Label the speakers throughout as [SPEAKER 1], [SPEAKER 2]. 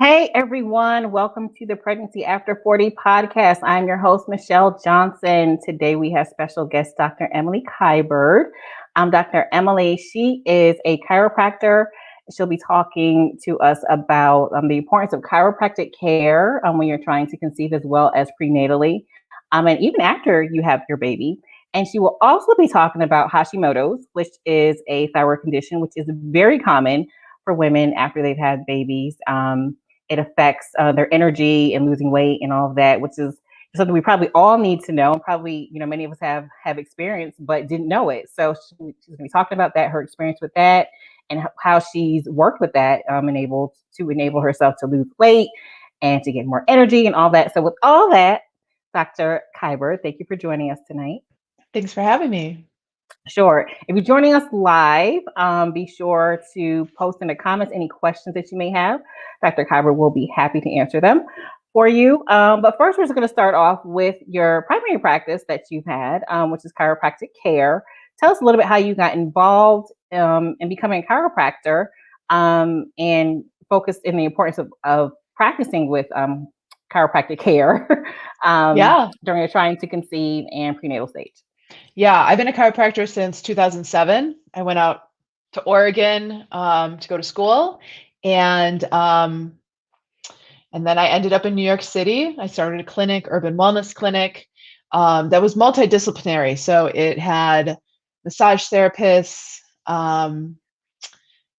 [SPEAKER 1] Hey everyone, welcome to the Pregnancy After 40 podcast. I'm your host, Michelle Johnson. Today we have special guest Dr. Emily Kiberd. Dr. Emily, she is a chiropractor. She'll be talking to us about the importance of chiropractic care when you're trying to conceive as well as prenatally, and even after you have your baby. And she will also be talking about Hashimoto's, which is a thyroid condition, which is very common for women after they've had babies. It affects their energy and losing weight and all of that, which is something we probably all need to know. Probably, many of us have experience, but didn't know it. So she's going to be talking about that, her experience with that, and how she's worked with that, enabled to enable herself to lose weight and to get more energy and all that. So with all that, Dr. Kiberd, thank you for joining us tonight.
[SPEAKER 2] Thanks for having me.
[SPEAKER 1] Sure. If you're joining us live, be sure to post in the comments any questions that you may have. Dr. Kiberd will be happy to answer them for you. But first, we're just going to start off with your primary practice that you've had, which is chiropractic care. Tell us a little bit how you got involved in becoming a chiropractor and focused in the importance of practicing with chiropractic care
[SPEAKER 2] Yeah.
[SPEAKER 1] during your trying to conceive and prenatal stage.
[SPEAKER 2] Yeah. I've been a chiropractor since 2007. I went out to Oregon to go to school. And and then I ended up in New York City. I started a clinic, urban wellness clinic, that was multidisciplinary. So it had massage therapists,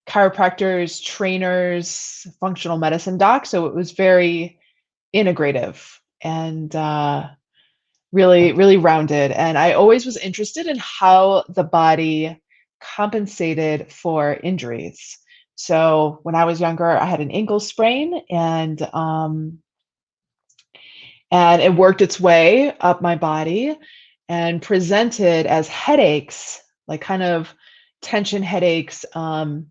[SPEAKER 2] chiropractors, trainers, functional medicine docs. So it was very integrative and really rounded. And I always was interested in how the body compensated for injuries. So when I was younger, I had an ankle sprain, and it worked its way up my body and presented as headaches, like kind of tension headaches, 3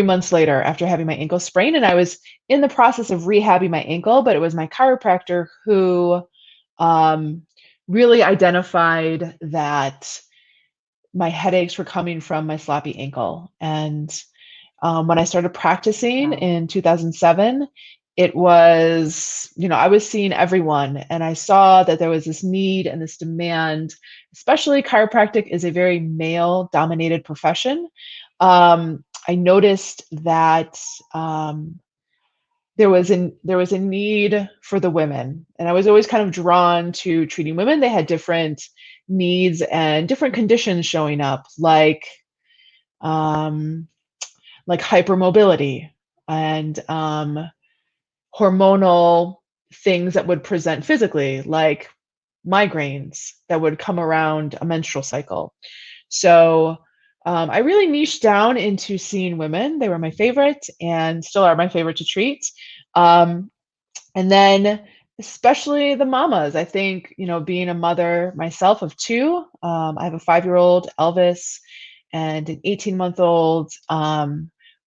[SPEAKER 2] months later after having my ankle sprain. And I was in the process of rehabbing my ankle, but it was my chiropractor who um, really identified that my headaches were coming from my sloppy ankle. And when I started practicing
[SPEAKER 1] Wow.
[SPEAKER 2] in 2007, it was, I was seeing everyone, and I saw that there was this need and this demand, especially chiropractic is a very male dominated profession. I noticed that there was a need for the women, and I was always kind of drawn to treating women. They had different needs and different conditions showing up, um, like hypermobility and hormonal things that would present physically, like migraines that would come around a menstrual cycle. So I really niched down into seeing women. They were my favorite and still are my favorite to treat. Um, and then especially the mamas. I think, being a mother myself of two, I have a 5-year-old, Elvis, and an 18-month-old,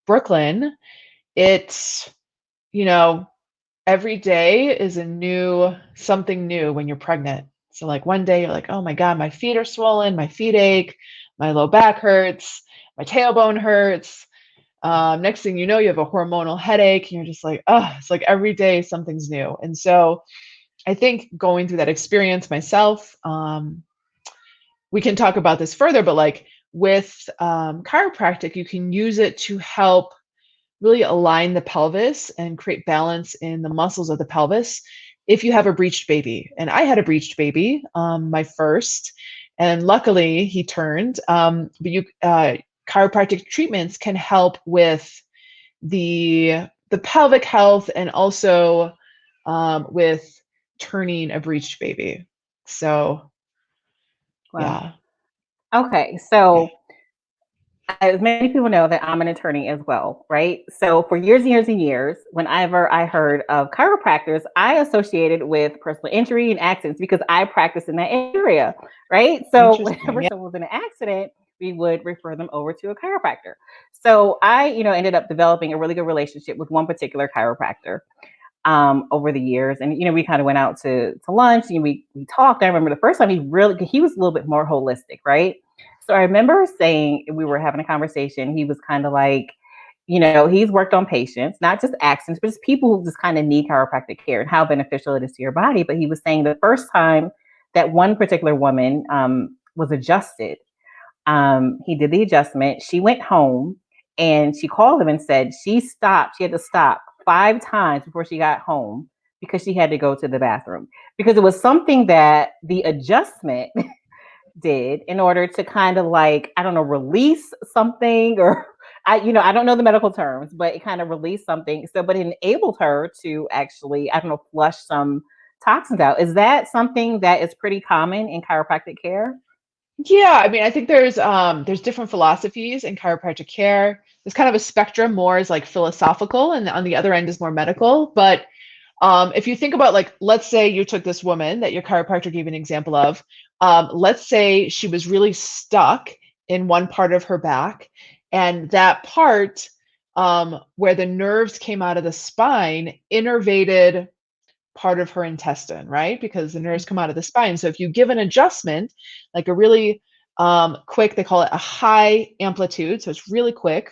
[SPEAKER 2] Brooklyn. It's, you know, every day is something new when you're pregnant. So like one day you're like, oh my God, my feet are swollen, my feet ache, my low back hurts, my tailbone hurts. Next thing you know, you have a hormonal headache and you're just like, oh, it's like every day something's new. And so I think going through that experience myself, we can talk about this further, but like with chiropractic, you can use it to help really align the pelvis and create balance in the muscles of the pelvis if you have a breached baby. And I had a breached baby, my first, and luckily he turned. Chiropractic treatments can help with the pelvic health and also with turning a breached baby. So
[SPEAKER 1] Wow.
[SPEAKER 2] yeah.
[SPEAKER 1] Okay. So as many people know that I'm an attorney as well, right? So for years and years and years, whenever I heard of chiropractors, I associated with personal injury and accidents because I practice in that area, right? So
[SPEAKER 2] Interesting.
[SPEAKER 1] whenever
[SPEAKER 2] Yeah.
[SPEAKER 1] someone was in an accident, we would refer them over to a chiropractor. So I, ended up developing a really good relationship with one particular chiropractor over the years. And we kind of went out to lunch and we talked. I remember the first time he was a little bit more holistic, right? So I remember saying we were having a conversation. He was kind of like, He's worked on patients, not just accidents, but just people who just kind of need chiropractic care and how beneficial it is to your body. But he was saying the first time that one particular woman was adjusted, he did the adjustment. She went home and she called him and said she stopped. She had to stop 5 times before she got home because she had to go to the bathroom because it was something that the adjustment did in order to kind of like, I don't know, release something or I don't know the medical terms, but it kind of released something. So, but it enabled her to actually, I don't know, flush some toxins out. Is that something that is pretty common in chiropractic care?
[SPEAKER 2] Yeah, I mean, I think there's different philosophies in chiropractic care. There's kind of a spectrum, more is like philosophical, and on the other end is more medical. But if you think about, like, let's say you took this woman that your chiropractor gave an example of. Let's say she was really stuck in one part of her back, and that part where the nerves came out of the spine innervated part of her intestine, right? Because the nerves come out of the spine. So if you give an adjustment, like a really quick, they call it a high amplitude, so it's really quick,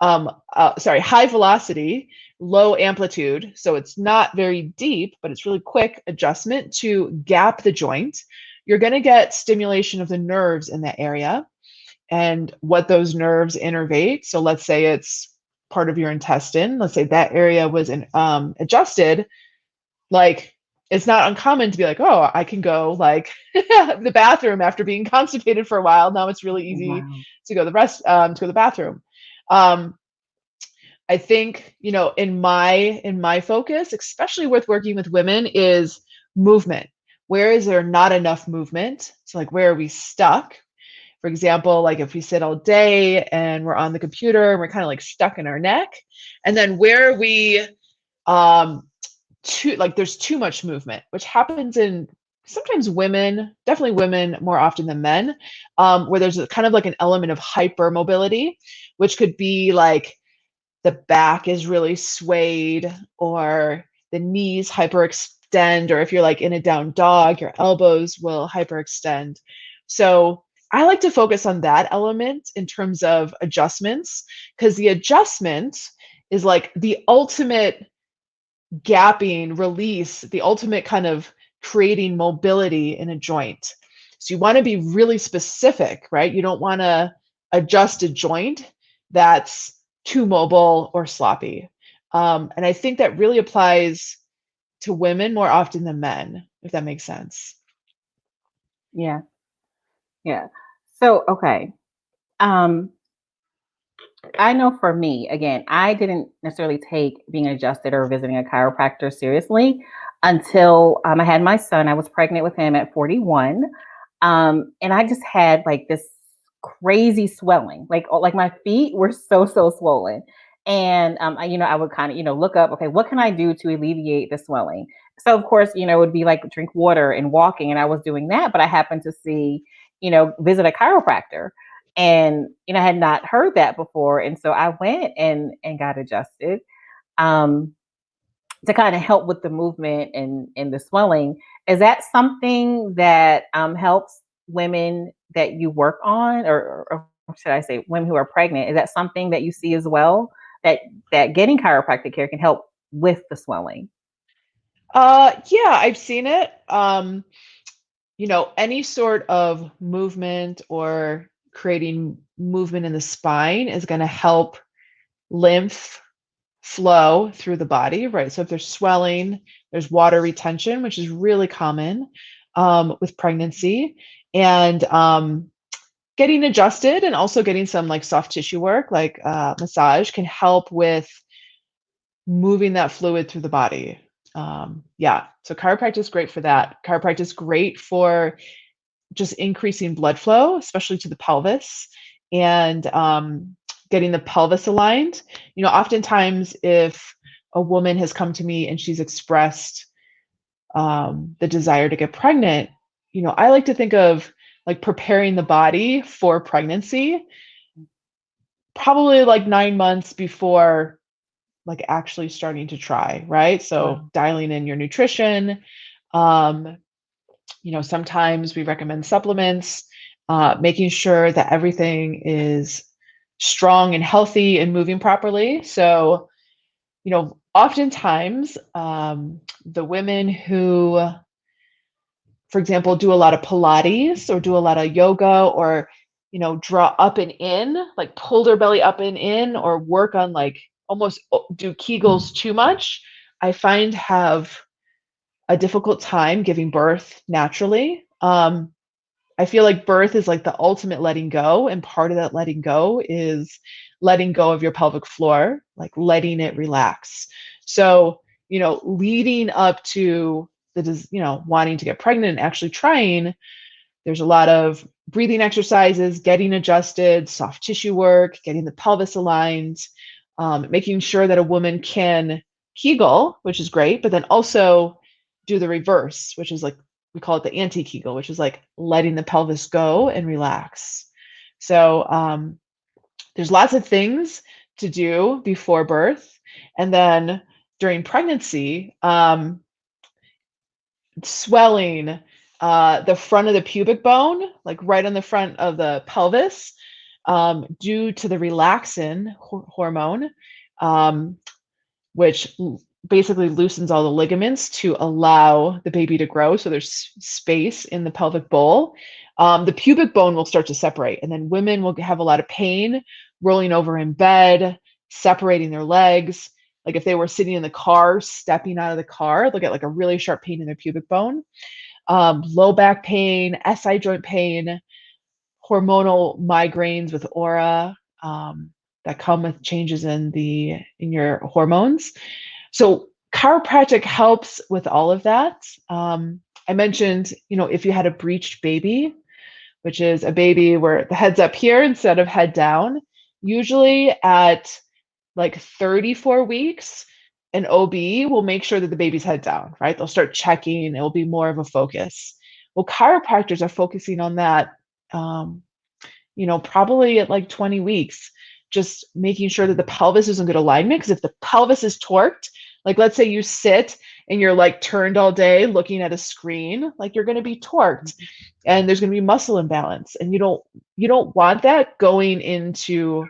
[SPEAKER 2] high velocity, low amplitude. So it's not very deep, but it's really quick adjustment to gap the joint. You're going to get stimulation of the nerves in that area and what those nerves innervate. So let's say it's part of your intestine. Let's say that area was adjusted. Like, it's not uncommon to be like, oh, I can go like the bathroom after being constipated for a while. Now it's really easy
[SPEAKER 1] Wow.
[SPEAKER 2] to go to the bathroom. Um, I think, in my focus, especially with working with women, is movement. Where is there not enough movement? So like, where are we stuck? For example, like if we sit all day and we're on the computer and we're kind of like stuck in our neck, and then where are we there's too much movement, which happens in sometimes women, definitely women more often than men, where there's a kind of like an element of hypermobility, which could be like the back is really swayed, or the knees hyperextend, or if you're like in a down dog, your elbows will hyperextend. So I like to focus on that element in terms of adjustments, because the adjustment is like the ultimate gapping release, the ultimate kind of creating mobility in a joint. So you want to be really specific, right? You don't want to adjust a joint that's too mobile or sloppy. And I think that really applies to women more often than men, if that makes sense.
[SPEAKER 1] Yeah. Yeah. So, okay. Um, I know for me, again, I didn't necessarily take being adjusted or visiting a chiropractor seriously until I had my son. I was pregnant with him at 41. And I just had like this crazy swelling, like my feet were so swollen. And I would kind of, look up, okay, what can I do to alleviate the swelling? So of course, it would be like drink water and walking, and I was doing that, but I happened to see, visit a chiropractor, and I had not heard that before, and so I went and got adjusted um to kind of help with the movement and the swelling. Is that something that helps women that you work on, or should I say women who are pregnant? Is that something that you see as well, that getting chiropractic care can help with the swelling?
[SPEAKER 2] Yeah, I've seen it. Any sort of movement or creating movement in the spine is going to help lymph flow through the body, right? So if there's swelling, there's water retention, which is really common with pregnancy, and getting adjusted and also getting some like soft tissue work, like massage, can help with moving that fluid through the body. Yeah, so chiropractic is great for that. Chiropractic is great for just increasing blood flow, especially to the pelvis, and getting the pelvis aligned. Oftentimes, if a woman has come to me and she's expressed the desire to get pregnant, I like to think of like preparing the body for pregnancy, probably like 9 months before like actually starting to try, right? So
[SPEAKER 1] Wow.
[SPEAKER 2] dialing in your nutrition. Um, sometimes we recommend supplements, making sure that everything is strong and healthy and moving properly. So, oftentimes the women who, for example, do a lot of Pilates or do a lot of yoga or, draw up and in, like pull their belly up and in, or work on like almost do Kegels too much, I find have a difficult time giving birth naturally. I feel like birth is like the ultimate letting go. And part of that letting go is letting go of your pelvic floor, like letting it relax. So, leading up to wanting to get pregnant and actually trying, there's a lot of breathing exercises, getting adjusted, soft tissue work, getting the pelvis aligned, making sure that a woman can Kegel, which is great, but then also do the reverse, which is like, we call it the anti-Kegel, which is like letting the pelvis go and relax. So there's lots of things to do before birth. And then during pregnancy, swelling, the front of the pubic bone, like right on the front of the pelvis, due to the relaxin hormone, which basically loosens all the ligaments to allow the baby to grow. So there's space in the pelvic bowl. The pubic bone will start to separate, and then women will have a lot of pain rolling over in bed, separating their legs. Like if they were sitting in the car, stepping out of the car, they'll get like a really sharp pain in their pubic bone. Low back pain, SI joint pain, hormonal migraines with aura, that come with changes in your hormones. So chiropractic helps with all of that. I mentioned, if you had a breached baby, which is a baby where the head's up here instead of head down, usually at like 34 weeks, an OB will make sure that the baby's head down, right? They'll start checking, it will be more of a focus. Well, chiropractors are focusing on that, probably at like 20 weeks, just making sure that the pelvis is in good alignment. Because if the pelvis is torqued, like let's say you sit and you're like turned all day looking at a screen, like you're going to be torqued and there's going to be muscle imbalance. And you don't want that going into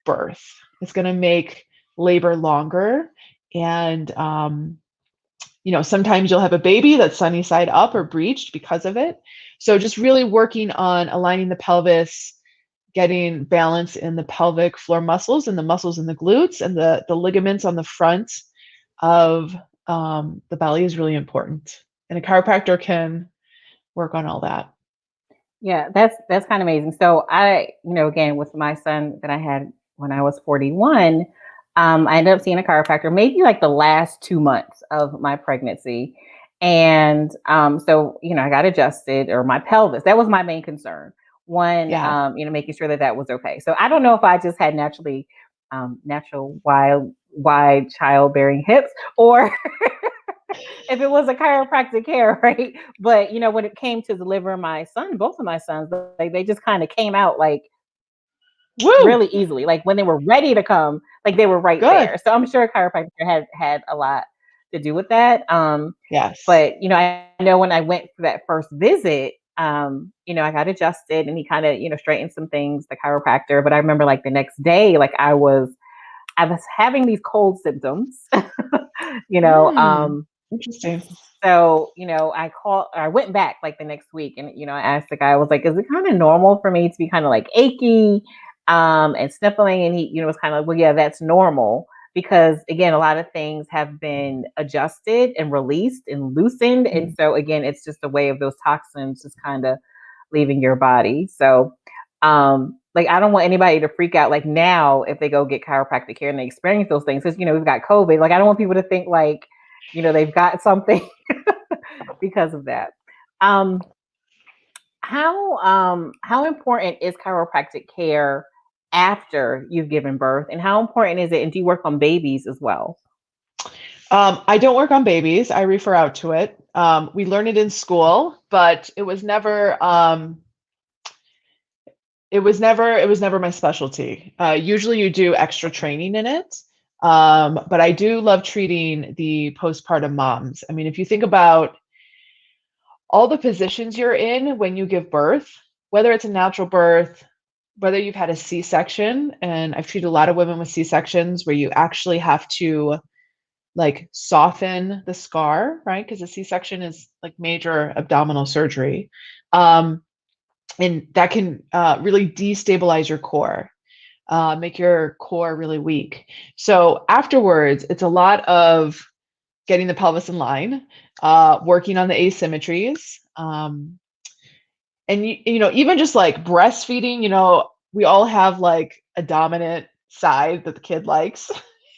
[SPEAKER 2] birth. It's going to make labor longer. And, sometimes you'll have a baby that's sunny side up or breached because of it. So just really working on aligning the pelvis, getting balance in the pelvic floor muscles and the muscles in the glutes and the ligaments on the front of the belly is really important. And a chiropractor can work on all that.
[SPEAKER 1] Yeah, that's kind of amazing. So I, again, with my son that I had when I was 41, I ended up seeing a chiropractor maybe like the last 2 months of my pregnancy. And so, I got adjusted, or my pelvis. That was my main concern. One,
[SPEAKER 2] Yeah.
[SPEAKER 1] making sure that was okay. So I don't know if I just had natural wide childbearing hips, or if it was a chiropractic care, right? But when it came to delivering my son, both of my sons, like they just kind of came out like
[SPEAKER 2] Woo!
[SPEAKER 1] really easily. Like when they were ready to come, like they were right
[SPEAKER 2] Good.
[SPEAKER 1] there. So I'm sure a chiropractor had a lot to do with that.
[SPEAKER 2] Yes.
[SPEAKER 1] But I know when I went for that first visit, I got adjusted and he kind of, straightened some things, the chiropractor. But I remember like the next day, like I was having these cold symptoms,
[SPEAKER 2] Interesting.
[SPEAKER 1] so, I went back like the next week and, I asked the guy, I was like, is it kind of normal for me to be kind of like achy, and sniffling? And he, was kind of like, well, yeah, that's normal. Because again, a lot of things have been adjusted and released and loosened. And so again, it's just a way of those toxins just kind of leaving your body. So, like, I don't want anybody to freak out like now if they go get chiropractic care and they experience those things. Because, we've got COVID. Like, I don't want people to think like, they've got something because of that. How important is chiropractic care after you've given birth, and how important is it? And do you work on babies as well?
[SPEAKER 2] I don't work on babies. I refer out to it. We learn it in school, but it was never my specialty. Usually you do extra training in it. But I do love treating the postpartum moms. I mean, if you think about all the positions you're in when you give birth, whether it's a natural birth, whether you've had a C-section, and I've treated a lot of women with C-sections where you actually have to like soften the scar, right? Because a C-section is like major abdominal surgery. And that can really destabilize your core, make your core really weak. So afterwards, it's a lot of getting the pelvis in line, working on the asymmetries. And even just like breastfeeding, we all have like a dominant side that the kid likes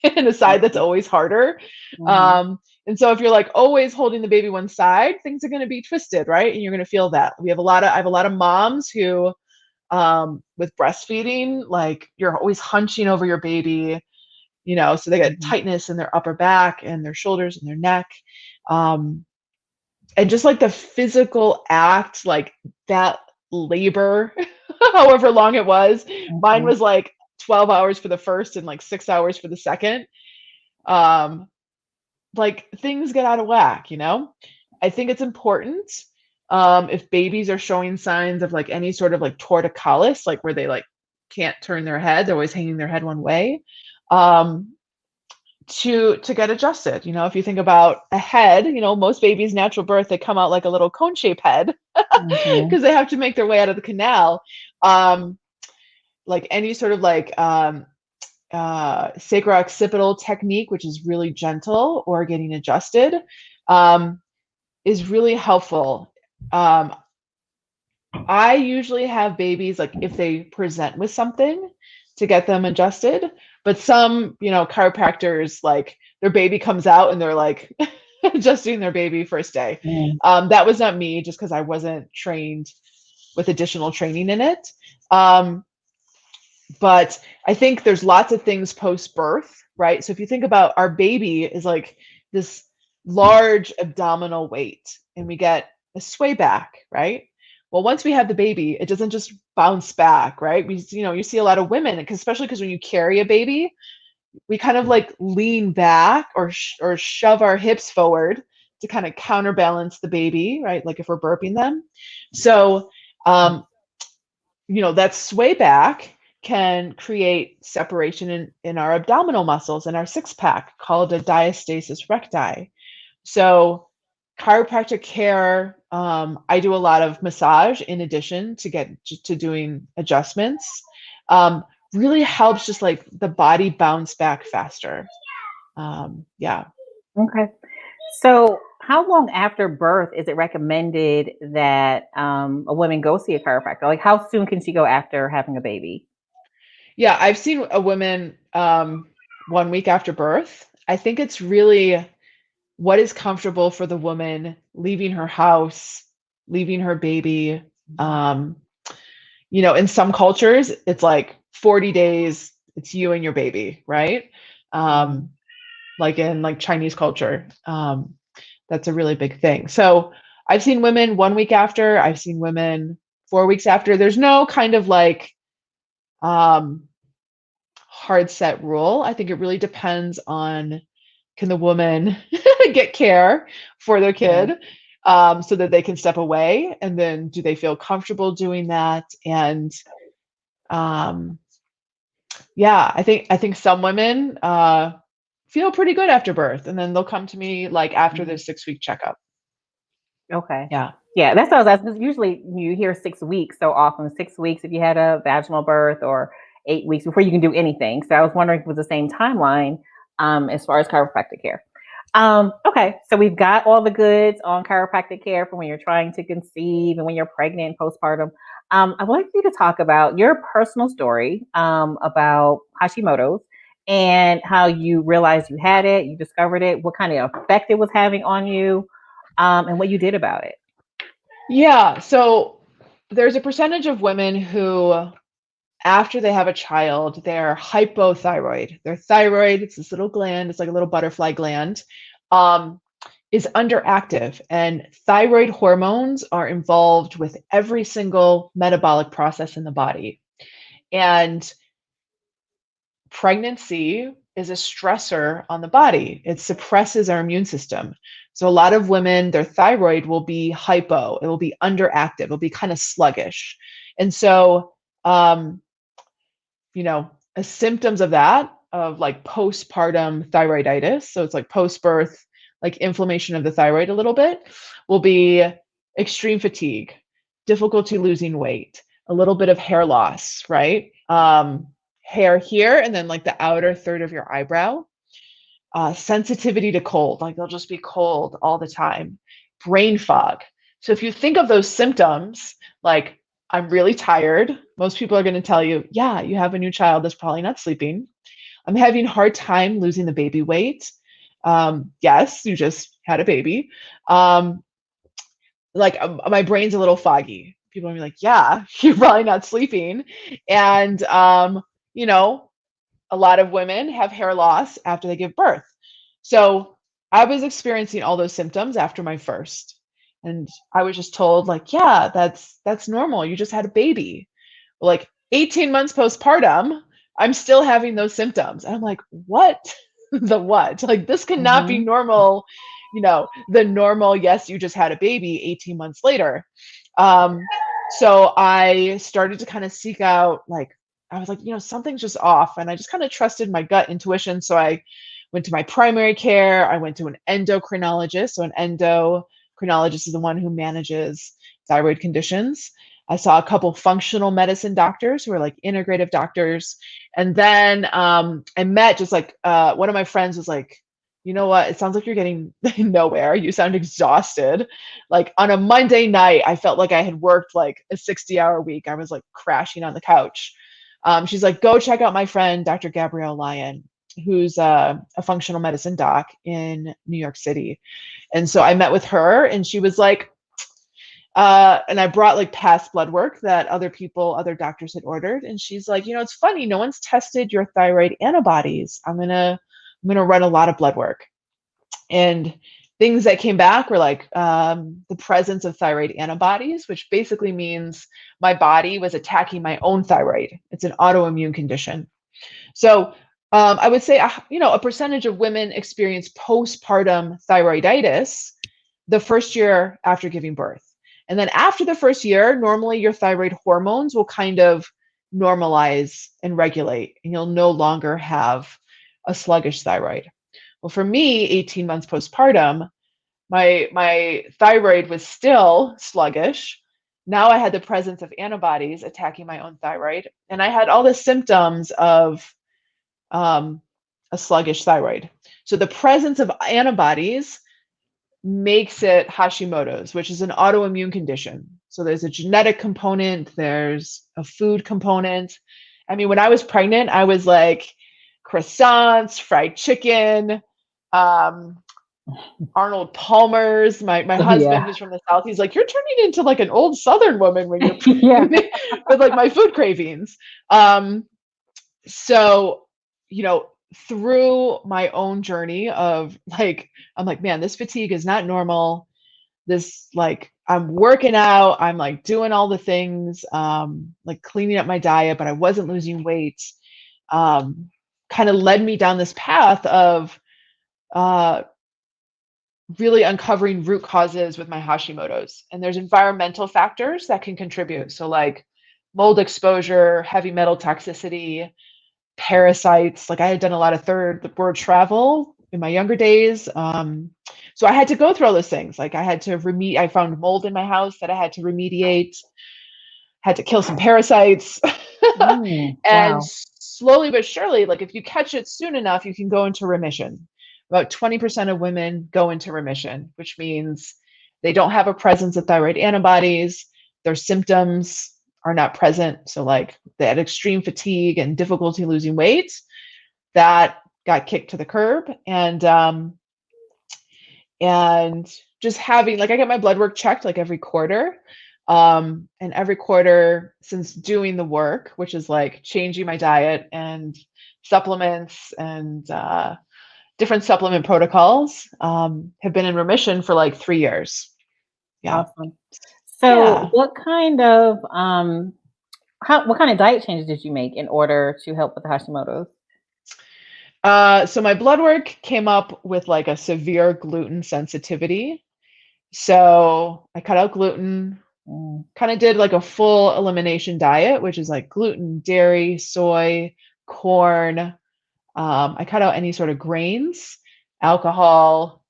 [SPEAKER 2] and a side that's always harder.
[SPEAKER 1] Mm-hmm.
[SPEAKER 2] And so if you're like always holding the baby one side, things are going to be twisted, right? And you're going to feel that. I have a lot of moms who, with breastfeeding, like you're always hunching over your baby, so they get
[SPEAKER 1] Mm-hmm.
[SPEAKER 2] tightness in their upper back and their shoulders and their neck. And just like the physical act, like that labor, however long it was, mine
[SPEAKER 1] Mm-hmm.
[SPEAKER 2] was like 12 hours for the first and like 6 hours for the second. Um, like things get out of whack. I think it's important, if babies are showing signs of like any sort of like torticollis, like where they like can't turn their head, they're always hanging their head one way. Um, to get adjusted. If you think about a head, most babies natural birth, they come out like a little cone shaped head
[SPEAKER 1] Mm-hmm.
[SPEAKER 2] because they have to make their way out of the canal. Um, like any sort of like sacrooccipital technique, which is really gentle or getting adjusted, um, is really helpful. Um, I usually have babies like if they present with something to get them adjusted, but some, chiropractors like their baby comes out and they're like adjusting their baby first day.
[SPEAKER 1] Mm-hmm.
[SPEAKER 2] That was not me, just because I wasn't trained with additional training in it. Um, but I think there's lots of things post birth, right? So if you think about our baby is like this large abdominal weight and we get a sway back, right? Well, once we have the baby, it doesn't just bounce back, right? You see a lot of women, especially because when you carry a baby, we kind of like lean back or shove our hips forward to kind of counterbalance the baby, right? Like if we're burping them. So, um, that sway back can create separation in our abdominal muscles in our six pack called a diastasis recti. So, chiropractic care, I do a lot of massage in addition to get to doing adjustments. Um, Really helps just like the body bounce back faster. Yeah.
[SPEAKER 1] Okay. So, how long after birth is it recommended that a woman go see a chiropractor? Like, how soon can she go after having a baby?
[SPEAKER 2] Yeah, I've seen a woman 1 week after birth. I think it's really what is comfortable for the woman leaving her house, leaving her baby. Um, in some cultures, it's like 40 days, it's you and your baby, right?
[SPEAKER 1] Mm-hmm.
[SPEAKER 2] Um, like in like Chinese culture. That's a really big thing. So I've seen women 1 week after, I've seen women 4 weeks after. There's no kind of like um, hard set rule. I think it really depends on, can the woman get care for their kid, so that they can step away, and then do they feel comfortable doing that? And um, yeah, I think some women feel pretty good after birth, and then they'll come to me like after their
[SPEAKER 1] Mm-hmm.
[SPEAKER 2] 6 week checkup.
[SPEAKER 1] Okay.
[SPEAKER 2] Yeah.
[SPEAKER 1] Yeah, that's what I was asking. Usually you hear 6 weeks so often, 6 weeks if you had a vaginal birth or 8 weeks before you can do anything. So I was wondering if it was the same timeline as far as chiropractic care. Okay, so we've got all the goods on chiropractic care for when you're trying to conceive and when you're pregnant, postpartum. I'd like you to talk about your personal story about Hashimoto's and how you realized you had it, you discovered it, what kind of effect it was having on you, and what you did about it.
[SPEAKER 2] Yeah. So there's a percentage of women who, after they have a child, they're hypothyroid. Their thyroid, it's this little gland, it's like a little butterfly gland, um, is underactive. And thyroid hormones are involved with every single metabolic process in the body. And pregnancy is a stressor on the body. It suppresses our immune system. So a lot of women, their thyroid will be hypo, it will be underactive, it'll be kind of sluggish. And so symptoms of that, of like postpartum thyroiditis. So it's like post-birth, like inflammation of the thyroid a little bit, will be extreme fatigue, difficulty losing weight, a little bit of hair loss, right? Hair here, and then like the outer third of your eyebrow. Sensitivity to cold, like they'll just be cold all the time. Brain fog. So if you think of those symptoms, like I'm really tired, most people are going to tell you, yeah, you have a new child that's probably not sleeping. I'm having a hard time losing the baby weight. Yes, you just had a baby. My brain's a little foggy. People are gonna be like, yeah, you're probably not sleeping. And, a lot of women have hair loss after they give birth. So I was experiencing all those symptoms after my first. And I was just told, like, yeah, that's normal. You just had a baby. Well, like 18 months postpartum, I'm still having those symptoms. And I'm like, what? The what? Like, this cannot be normal, the normal, yes, you just had a baby 18 months later. So I started to kind of seek out, like, I was like, something's just off. And I just kind of trusted my gut intuition. So I went to my primary care. I went to an endocrinologist. So an endocrinologist is the one who manages thyroid conditions. I saw a couple functional medicine doctors who are like integrative doctors. And then I met just like one of my friends was like, you know what? It sounds like you're getting nowhere. You sound exhausted. Like on a Monday night, I felt like I had worked like a 60-hour week. I was like crashing on the couch. She's like, go check out my friend, Dr. Gabrielle Lyon, who's a functional medicine doc in New York City. And so I met with her, and she was like, and I brought like past blood work that other doctors had ordered. And she's like, it's funny, no one's tested your thyroid antibodies. I'm gonna run a lot of blood work. And things that came back were like the presence of thyroid antibodies, which basically means my body was attacking my own thyroid. It's an autoimmune condition. So I would say, a percentage of women experience postpartum thyroiditis the first year after giving birth. And then after the first year, normally your thyroid hormones will kind of normalize and regulate, and you'll no longer have a sluggish thyroid. Well, for me, 18 months postpartum, my thyroid was still sluggish. Now I had the presence of antibodies attacking my own thyroid, and I had all the symptoms of a sluggish thyroid. So the presence of antibodies makes it Hashimoto's, which is an autoimmune condition. So there's a genetic component, there's a food component. I mean, when I was pregnant, I was like croissants, fried chicken, Arnold Palmer's. My husband, who's from the South, he's like, you're turning into like an old Southern woman when you're with like my food cravings. So, through my own journey of like, I'm like, man, this fatigue is not normal. This, like, I'm working out, I'm like doing all the things, like cleaning up my diet, but I wasn't losing weight. Kind of led me down this path of really uncovering root causes with my Hashimoto's. And there's environmental factors that can contribute. So like mold exposure, heavy metal toxicity, parasites. Like I had done a lot of third world travel in my younger days. So I had to go through all those things. Like I had to I found mold in my house that I had to remediate, had to kill some parasites. And
[SPEAKER 1] wow.
[SPEAKER 2] slowly but surely, like if you catch it soon enough, you can go into remission. About 20% of women go into remission, which means they don't have a presence of thyroid antibodies. Their symptoms are not present. So like they had extreme fatigue and difficulty losing weight, that got kicked to the curb. And just having, like, I get my blood work checked like every quarter. And every quarter since doing the work, which is like changing my diet and supplements and different supplement protocols, have been in remission for like 3 years. Yeah.
[SPEAKER 1] Awesome. So
[SPEAKER 2] Yeah.
[SPEAKER 1] what kind of diet changes did you make in order to help with the Hashimoto's?
[SPEAKER 2] So my blood work came up with like a severe gluten sensitivity. So I cut out gluten. Kind of did like a full elimination diet, which is like gluten, dairy, soy, corn. I cut out any sort of grains, alcohol,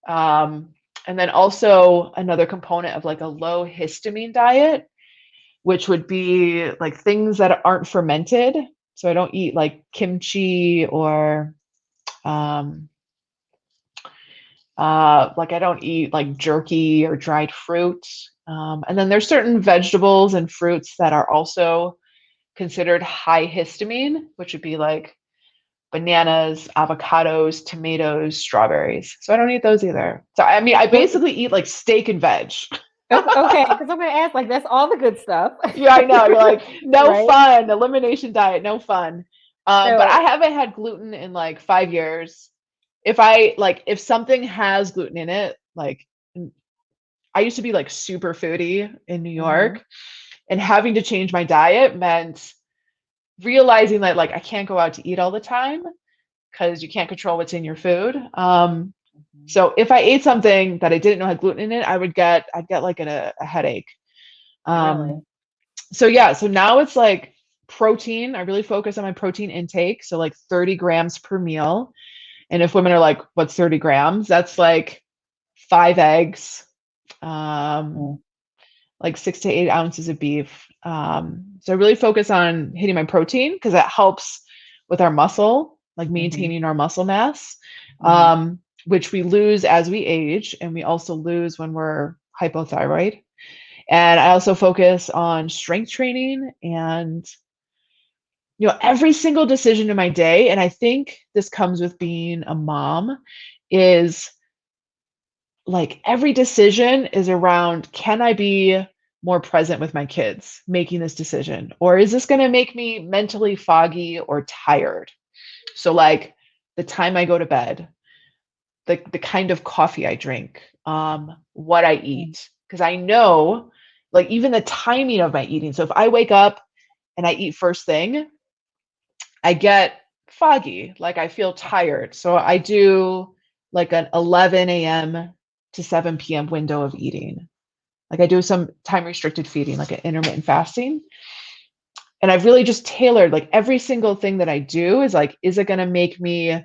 [SPEAKER 2] and then also another component of like a low histamine diet, which would be like things that aren't fermented. So I don't eat like kimchi or like I don't eat like jerky or dried fruit. And then there's certain vegetables and fruits that are also considered high histamine, which would be like bananas, avocados, tomatoes, strawberries. So I don't eat those either. So I mean, I basically eat like steak and veg.
[SPEAKER 1] Okay, because I'm gonna ask, like, that's all the good stuff.
[SPEAKER 2] Yeah, I know. You're like, no
[SPEAKER 1] Right?
[SPEAKER 2] fun. Elimination diet, no fun. But I
[SPEAKER 1] So,
[SPEAKER 2] haven't had gluten in like 5 years. If something has gluten in it, like I used to be like super foodie in New
[SPEAKER 1] mhm,
[SPEAKER 2] York, and having to change my diet meant realizing that like I can't go out to eat all the time because you can't control what's in your food.
[SPEAKER 1] mhm.
[SPEAKER 2] So if I ate something that I didn't know had gluten in it, I'd get like a headache. Um,
[SPEAKER 1] Really?
[SPEAKER 2] so yeah, so now it's like protein. I really focus on my protein intake. So like 30 grams per meal. And if women are like, what's 30 grams? That's like 5 eggs, um,
[SPEAKER 1] Mm,
[SPEAKER 2] like 6 to 8 ounces of beef. So I really focus on hitting my protein because that helps with our muscle, like
[SPEAKER 1] mhm,
[SPEAKER 2] maintaining our muscle mass,
[SPEAKER 1] mhm.
[SPEAKER 2] which we lose as we age, and we also lose when we're hypothyroid. And I also focus on strength training and every single decision in my day, and I think this comes with being a mom, is like every decision is around, can I be more present with my kids making this decision? Or is this going to make me mentally foggy or tired? So, like the time I go to bed, the kind of coffee I drink, what I
[SPEAKER 1] Mm.
[SPEAKER 2] eat. Because I know, like, even the timing of my eating. So, if I wake up and I eat first thing, I get foggy, like I feel tired. So I do like an 11 a.m. to 7 p.m. window of eating. Like I do some time restricted feeding, like an intermittent fasting. And I've really just tailored like every single thing that I do is like, is it going to make me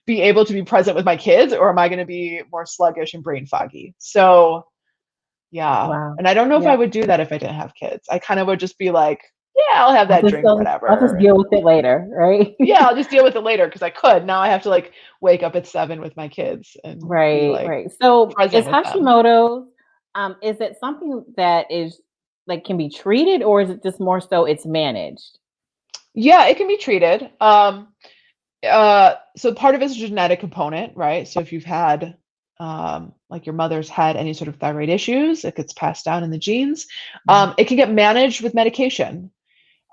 [SPEAKER 2] be able to be present with my kids, or am I going to be more sluggish and brain foggy? So yeah.
[SPEAKER 1] Wow.
[SPEAKER 2] And I don't know if I
[SPEAKER 1] Yeah.
[SPEAKER 2] would do that if I didn't have kids. I kind of would just be like, yeah, I'll have that drink,
[SPEAKER 1] I'll just
[SPEAKER 2] whatever.
[SPEAKER 1] deal with it later, right?
[SPEAKER 2] Yeah, I'll just deal with it later because I could. Now I have to like wake up at 7 with my kids and be
[SPEAKER 1] Right,
[SPEAKER 2] like
[SPEAKER 1] right. So,
[SPEAKER 2] present
[SPEAKER 1] is
[SPEAKER 2] with them.
[SPEAKER 1] Hashimoto's, is it something that is like can be treated, or is it just more so it's managed?
[SPEAKER 2] Yeah, it can be treated. So part of it's a genetic component, right? So if you've had like your mother's had any sort of thyroid issues, it gets passed down in the genes.
[SPEAKER 1] Mhm,
[SPEAKER 2] It can get managed with medication.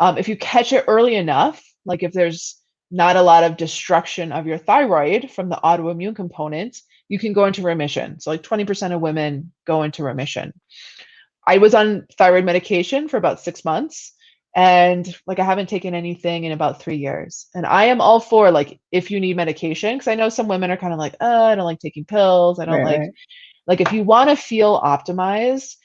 [SPEAKER 2] If you catch it early enough, like if there's not a lot of destruction of your thyroid from the autoimmune component, you can go into remission. So like 20% of women go into remission. I was on thyroid medication for about 6 months, and like I haven't taken anything in about 3 years. And I am all for like if you need medication, because I know some women are kind of like, oh, I don't like taking pills. I don't
[SPEAKER 1] right, right.
[SPEAKER 2] like if you want to feel optimized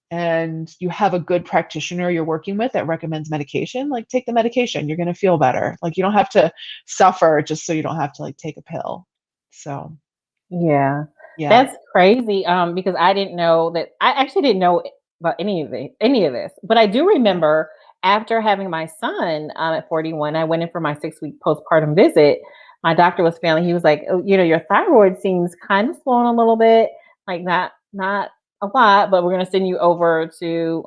[SPEAKER 2] and you have a good practitioner you're working with that recommends medication, like take the medication. You're going to feel better. Like you don't have to suffer just so you don't have to like take a pill. So,
[SPEAKER 1] Yeah.
[SPEAKER 2] yeah.
[SPEAKER 1] That's crazy, because I didn't know that I actually didn't know about any of this, but I do
[SPEAKER 2] Yeah.
[SPEAKER 1] remember after having my son, at 41, I went in for my 6-week postpartum visit. My doctor was feeling he was like, "Oh, your thyroid seems kind of swollen a little bit, like not a lot, but we're gonna send you over to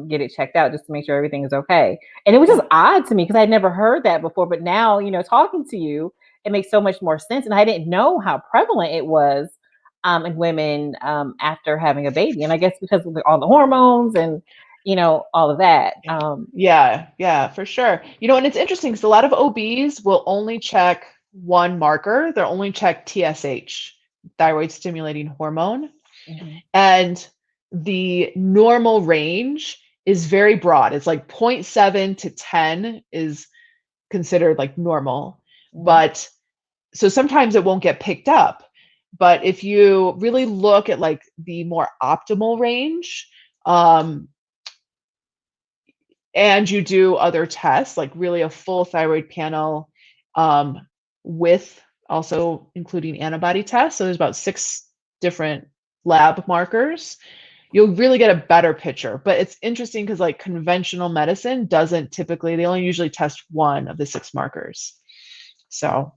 [SPEAKER 1] get it checked out just to make sure everything is okay." And it was just
[SPEAKER 2] Yeah.
[SPEAKER 1] odd to me because I'd never heard that before. But now, talking to you, it makes so much more sense. And I didn't know how prevalent it was in women after having a baby. And I guess because of all the hormones and, all of that.
[SPEAKER 2] Yeah. Yeah, yeah, for sure. And it's interesting because a lot of OBs will only check one marker. They'll only check TSH, thyroid stimulating hormone.
[SPEAKER 1] Mhm,
[SPEAKER 2] And the normal range is very broad. It's like zero point 0.7 to 10 is considered like normal.
[SPEAKER 1] mhm,
[SPEAKER 2] But so sometimes it won't get picked up. But if you really look at like the more optimal range, Um, and you do other tests, like really a full thyroid panel, with also including antibody tests. So there's about 6 different lab markers. You'll really get a better picture. But it's interesting because like conventional medicine doesn't typically, they only usually test one of the 6 markers. So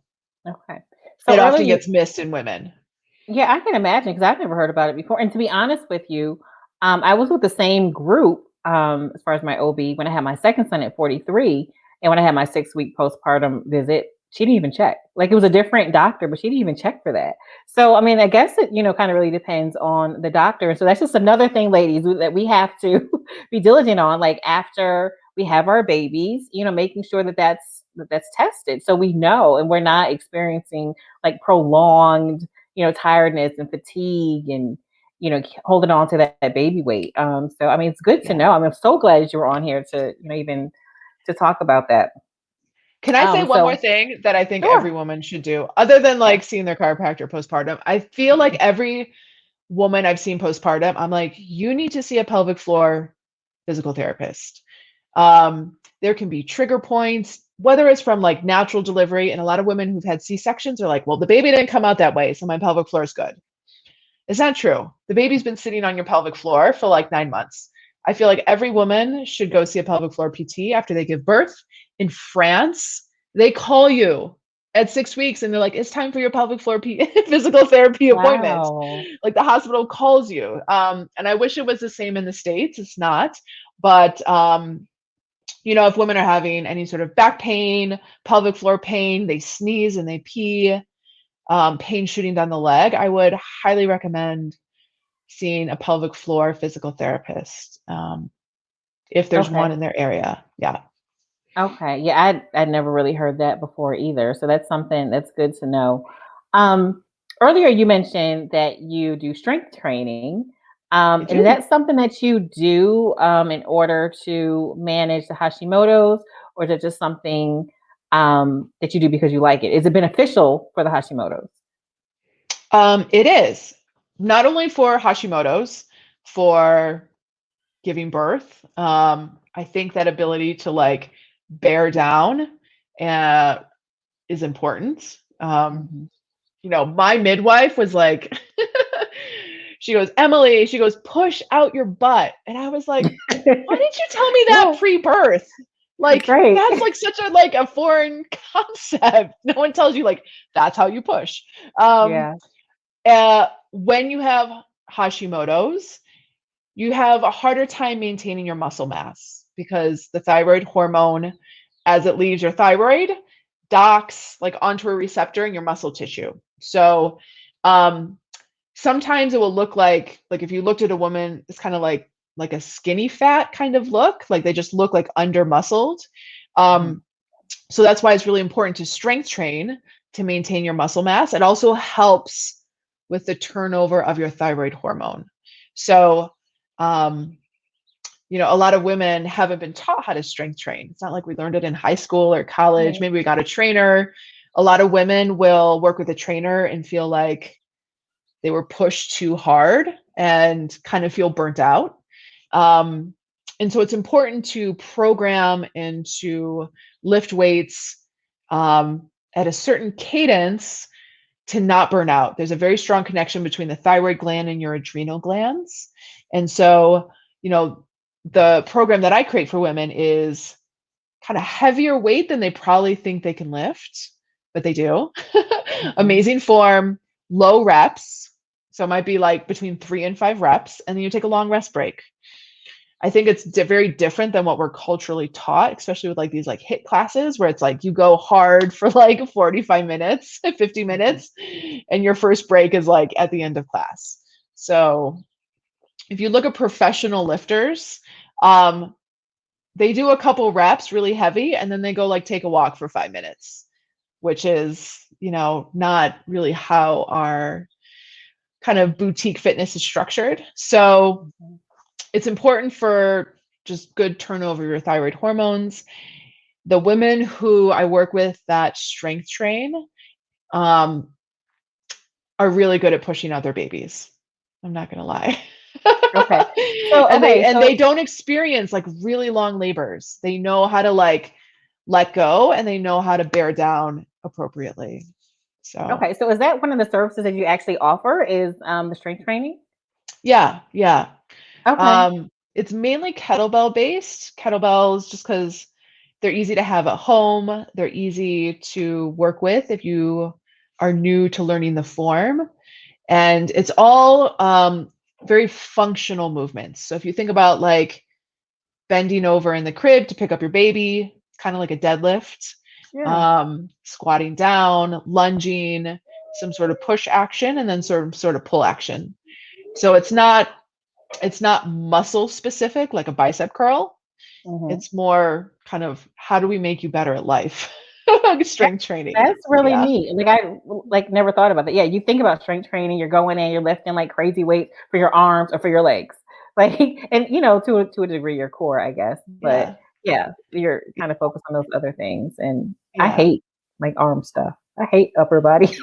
[SPEAKER 1] Okay. So
[SPEAKER 2] it
[SPEAKER 1] earlier
[SPEAKER 2] often
[SPEAKER 1] you,
[SPEAKER 2] gets missed in women.
[SPEAKER 1] yeah, I can imagine because I've never heard about it before. And to be honest with you, I was with the same group as far as my OB when I had my second son at 43, and when I had my 6 week postpartum visit, she didn't even check. Like it was a different doctor, but she didn't even check for that. So I mean, I guess it kind of really depends on the doctor. So that's just another thing, ladies, that we have to be diligent on. Like after we have our babies, making sure that's tested so we know and we're not experiencing like prolonged tiredness and fatigue and holding on to that baby weight. So I mean, it's good to
[SPEAKER 2] Yeah.
[SPEAKER 1] know. I'm so glad you were on here to even to talk about that.
[SPEAKER 2] Can I say one more
[SPEAKER 1] So
[SPEAKER 2] thing that I think every
[SPEAKER 1] sure.
[SPEAKER 2] woman should do, other than
[SPEAKER 1] Yeah.
[SPEAKER 2] like seeing their chiropractor postpartum? I feel like every woman I've seen postpartum, I'm like, you need to see a pelvic floor physical therapist. There can be trigger points, whether it's from like natural delivery, and a lot of women who've had C-sections are like, well, the baby didn't come out that way, so my pelvic floor is good. It's not true. The baby's been sitting on your pelvic floor for like 9 months. I feel like every woman should go see a pelvic floor PT after they give birth. In France, they call you at 6 weeks and they're like, it's time for your pelvic floor physical therapy appointment.
[SPEAKER 1] Wow.
[SPEAKER 2] Like the hospital calls you. And I wish it was the same in the States. It's not. But, if women are having any sort of back pain, pelvic floor pain, they sneeze and they pee, pain shooting down the leg, I would highly recommend seeing a pelvic floor physical therapist, if there's
[SPEAKER 1] Okay.
[SPEAKER 2] one in their area. Yeah.
[SPEAKER 1] Okay. Yeah, I'd never really heard that before either. So that's something that's good to know. Um, Earlier you mentioned that you do strength training.
[SPEAKER 2] I
[SPEAKER 1] And is
[SPEAKER 2] do.
[SPEAKER 1] that something that you do in order to manage the Hashimoto's, or is it just something that you do because you like it? Is it beneficial for the Hashimoto's?
[SPEAKER 2] It is not only for Hashimoto's, for giving birth. I think that ability to like bear down uh, is important.
[SPEAKER 1] Mhm.
[SPEAKER 2] My midwife was like, she goes, Emily, she goes, push out your butt. And I was like, why didn't you tell me that
[SPEAKER 1] Yeah,
[SPEAKER 2] pre-birth?
[SPEAKER 1] that's
[SPEAKER 2] Like
[SPEAKER 1] right.
[SPEAKER 2] that's like such a foreign concept. No one tells you like that's how you push. Um,
[SPEAKER 1] Yeah.
[SPEAKER 2] when you have Hashimoto's, you have a harder time maintaining your muscle mass because the thyroid hormone, as it leaves your thyroid, docks like onto a receptor in your muscle tissue. So um, sometimes it will look like if you looked at a woman, it's kind of like a skinny fat kind of look, like they just look like under muscled.
[SPEAKER 1] Mhm.
[SPEAKER 2] So that's why it's really important to strength train to maintain your muscle mass. It also helps with the turnover of your thyroid hormone. So um, a lot of women haven't been taught how to strength train. It's not like we learned it in high school or college.
[SPEAKER 1] Right.
[SPEAKER 2] Maybe we got a trainer. A lot of women will work with a trainer and feel like they were pushed too hard and kind of feel burnt out. Um, and so it's important to program and to lift weights at a certain cadence to not burn out. There's a very strong connection between the thyroid gland and your adrenal glands. And so, the program that I create for women is kind of heavier weight than they probably think they can lift, but they do.
[SPEAKER 1] Mhm.
[SPEAKER 2] Amazing form, low reps. So it might be like between 3 and 5 reps, and then you take a long rest break. I think it's very different than what we're culturally taught, especially with like these like HIIT classes where it's like you go hard for like 45 minutes, 50
[SPEAKER 1] Mhm.
[SPEAKER 2] minutes, and your first break is like at the end of class. So if you look at professional lifters, um, they do a couple reps really heavy and then they go like take a walk for 5 minutes, which is, not really how our kind of boutique fitness is structured. So
[SPEAKER 1] Mhm.
[SPEAKER 2] it's important for just good turnover of your thyroid hormones. The women who I work with that strength train um, are really good at pushing out their babies. I'm not going to lie.
[SPEAKER 1] Okay. So,
[SPEAKER 2] And
[SPEAKER 1] okay.
[SPEAKER 2] they
[SPEAKER 1] So,
[SPEAKER 2] don't experience like really long labors. They know how to like let go, and they know how to bear down appropriately. So
[SPEAKER 1] okay. So is that one of the services that you actually offer is the strength training?
[SPEAKER 2] yeah, yeah.
[SPEAKER 1] Okay.
[SPEAKER 2] It's mainly kettlebell based. Kettlebells just because they're easy to have at home. They're easy to work with if you are new to learning the form. And it's all very functional movements. So if you think about like bending over in the crib to pick up your baby, it's kind of like a deadlift,
[SPEAKER 1] Yeah.
[SPEAKER 2] squatting down, lunging, some sort of push action, and then sort of pull action. So it's not muscle specific like a bicep curl.
[SPEAKER 1] Hmm.
[SPEAKER 2] It's more kind of how do we make you better at life? Strength training.
[SPEAKER 1] That's really
[SPEAKER 2] Yeah.
[SPEAKER 1] neat. Like I like never thought about that. Yeah, you think about strength training, you're going in, you're lifting like crazy weights for your arms or for your legs. Like and to a degree your core, I guess. But
[SPEAKER 2] Yeah.
[SPEAKER 1] yeah, you're kind of focused on those other things. And I
[SPEAKER 2] Yeah.
[SPEAKER 1] hate like arm stuff. I hate upper body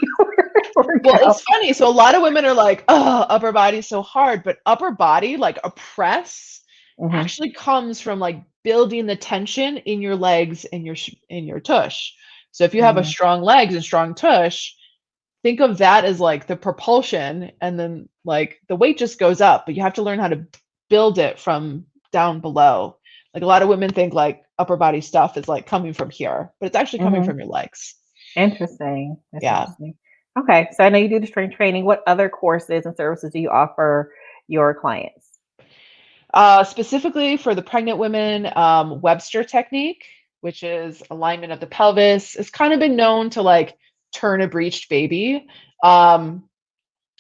[SPEAKER 2] Well,
[SPEAKER 1] workout.
[SPEAKER 2] it's funny. So a lot of women are like, "Oh, upper body's so hard," but upper body, like a press,
[SPEAKER 1] Hmm.
[SPEAKER 2] actually comes from like building the tension in your legs and in your tush. So if you have a
[SPEAKER 1] Hmm.
[SPEAKER 2] strong legs and strong tush, think of that as like the propulsion, and then like the weight just goes up, but you have to learn how to build it from down below. Like a lot of women think like upper body stuff is like coming from here, but it's actually coming
[SPEAKER 1] Hmm.
[SPEAKER 2] from your legs.
[SPEAKER 1] Interesting. That's
[SPEAKER 2] Yeah.
[SPEAKER 1] interesting. Okay, so I know you do the strength training. What other courses and services do you offer your clients?
[SPEAKER 2] Specifically for the pregnant women, Webster technique, which is alignment of the pelvis, it's kind of been known to like turn a breached baby. Um,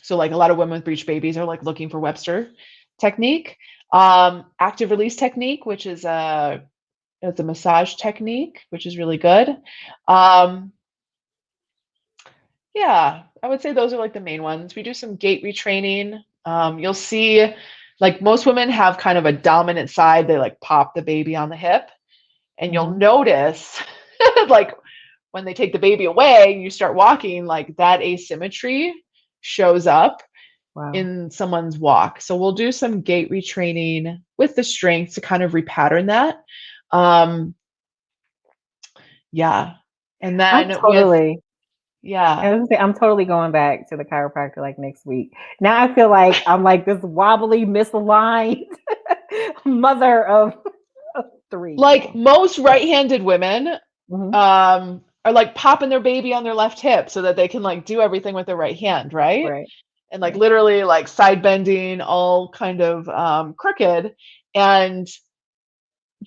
[SPEAKER 2] so like a lot of women with breached babies are like looking for Webster technique. Active release technique, which is it's a massage technique, which is really good. Um, yeah, I would say those are like the main ones. We do some gait retraining. You'll see like most women have kind of a dominant side. They like pop the baby on the hip, and you'll
[SPEAKER 1] Hmm.
[SPEAKER 2] notice like when they take the baby away and you start walking, like that asymmetry shows up
[SPEAKER 1] Wow.
[SPEAKER 2] in someone's walk. So we'll do some gait retraining with the strength to kind of repattern that. Um, yeah. And
[SPEAKER 1] I'm
[SPEAKER 2] then with,
[SPEAKER 1] totally
[SPEAKER 2] yeah,
[SPEAKER 1] I'm totally going back to the chiropractor like next week. Now I feel like I'm like this wobbly, misaligned mother of three
[SPEAKER 2] like
[SPEAKER 1] now.
[SPEAKER 2] most
[SPEAKER 1] Yeah.
[SPEAKER 2] right-handed women
[SPEAKER 1] Hmm.
[SPEAKER 2] are like popping their baby on their left hip so that they can like do everything with their right hand, right?
[SPEAKER 1] Right.
[SPEAKER 2] And like
[SPEAKER 1] Right.
[SPEAKER 2] literally like side bending, all kind of crooked. And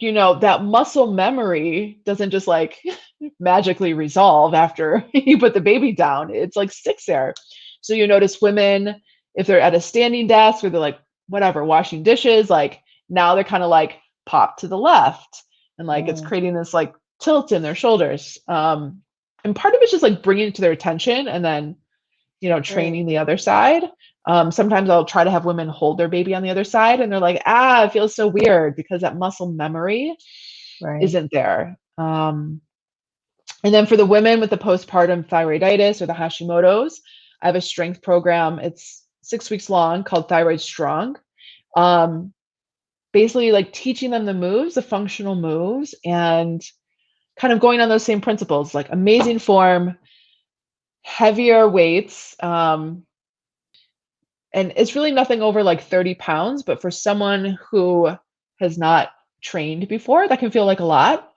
[SPEAKER 2] that muscle memory doesn't just like magically resolve after you put the baby down. It's like sticks there. So you notice women, if they're at a standing desk or they're like, whatever, washing dishes, like now they're kind of like pop to the left. And like it's
[SPEAKER 1] Mm,
[SPEAKER 2] creating this like tilt in their shoulders. And part of it's just like bringing it to their attention and then,
[SPEAKER 1] right.
[SPEAKER 2] training the other side. Sometimes I'll try to have women hold their baby on the other side and they're like, it feels so weird because that muscle memory
[SPEAKER 1] Right.
[SPEAKER 2] isn't there. And then for the women with the postpartum thyroiditis or the Hashimoto's, I have a strength program. It's 6 weeks long called Thyroid Strong. Um, Basically, like teaching them the moves, the functional moves, and kind of going on those same principles, like amazing form, heavier weights. And it's really nothing over like 30 pounds, but for someone who has not trained before, that can feel like a lot.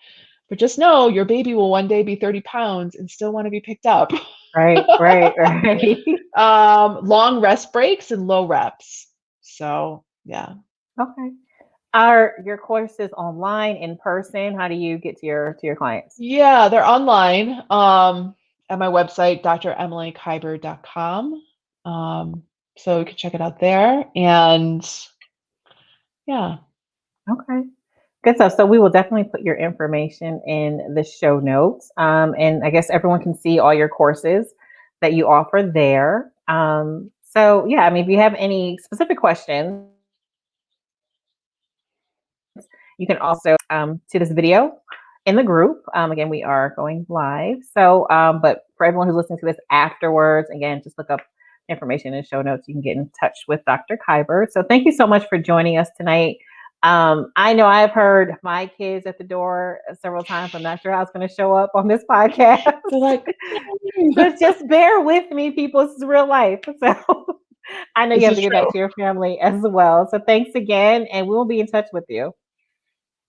[SPEAKER 2] But just know your baby will one day be 30 pounds and still want to be picked up.
[SPEAKER 1] Right. Right. Right.
[SPEAKER 2] Long rest breaks and low reps. So, yeah.
[SPEAKER 1] Okay. Are your courses online, in person? How do you get to your clients?
[SPEAKER 2] Yeah, they're online at my website, dremilykiberd.com. So you can check it out there. And yeah,
[SPEAKER 1] Okay. Good stuff. So we will definitely put your information in the show notes. And I guess everyone can see all your courses that you offer there. So yeah, I mean, if you have any specific questions, you can also to this video in the group. Again, we are going live. So, but for everyone who's listening to this afterwards, again, just look up information in the show notes. You can get in touch with Dr. Kiberd. So thank you so much for joining us tonight. I know I've heard my kids at the door several times. I'm not sure how it's going to show up on this podcast.
[SPEAKER 2] They're like,
[SPEAKER 1] So just bear with me, people. This is real life. So I know you have to get back to your family as well. So thanks again, and we'll be in touch with you.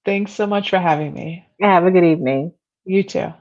[SPEAKER 2] Thanks so much for having me.
[SPEAKER 1] Have a good evening.
[SPEAKER 2] You too.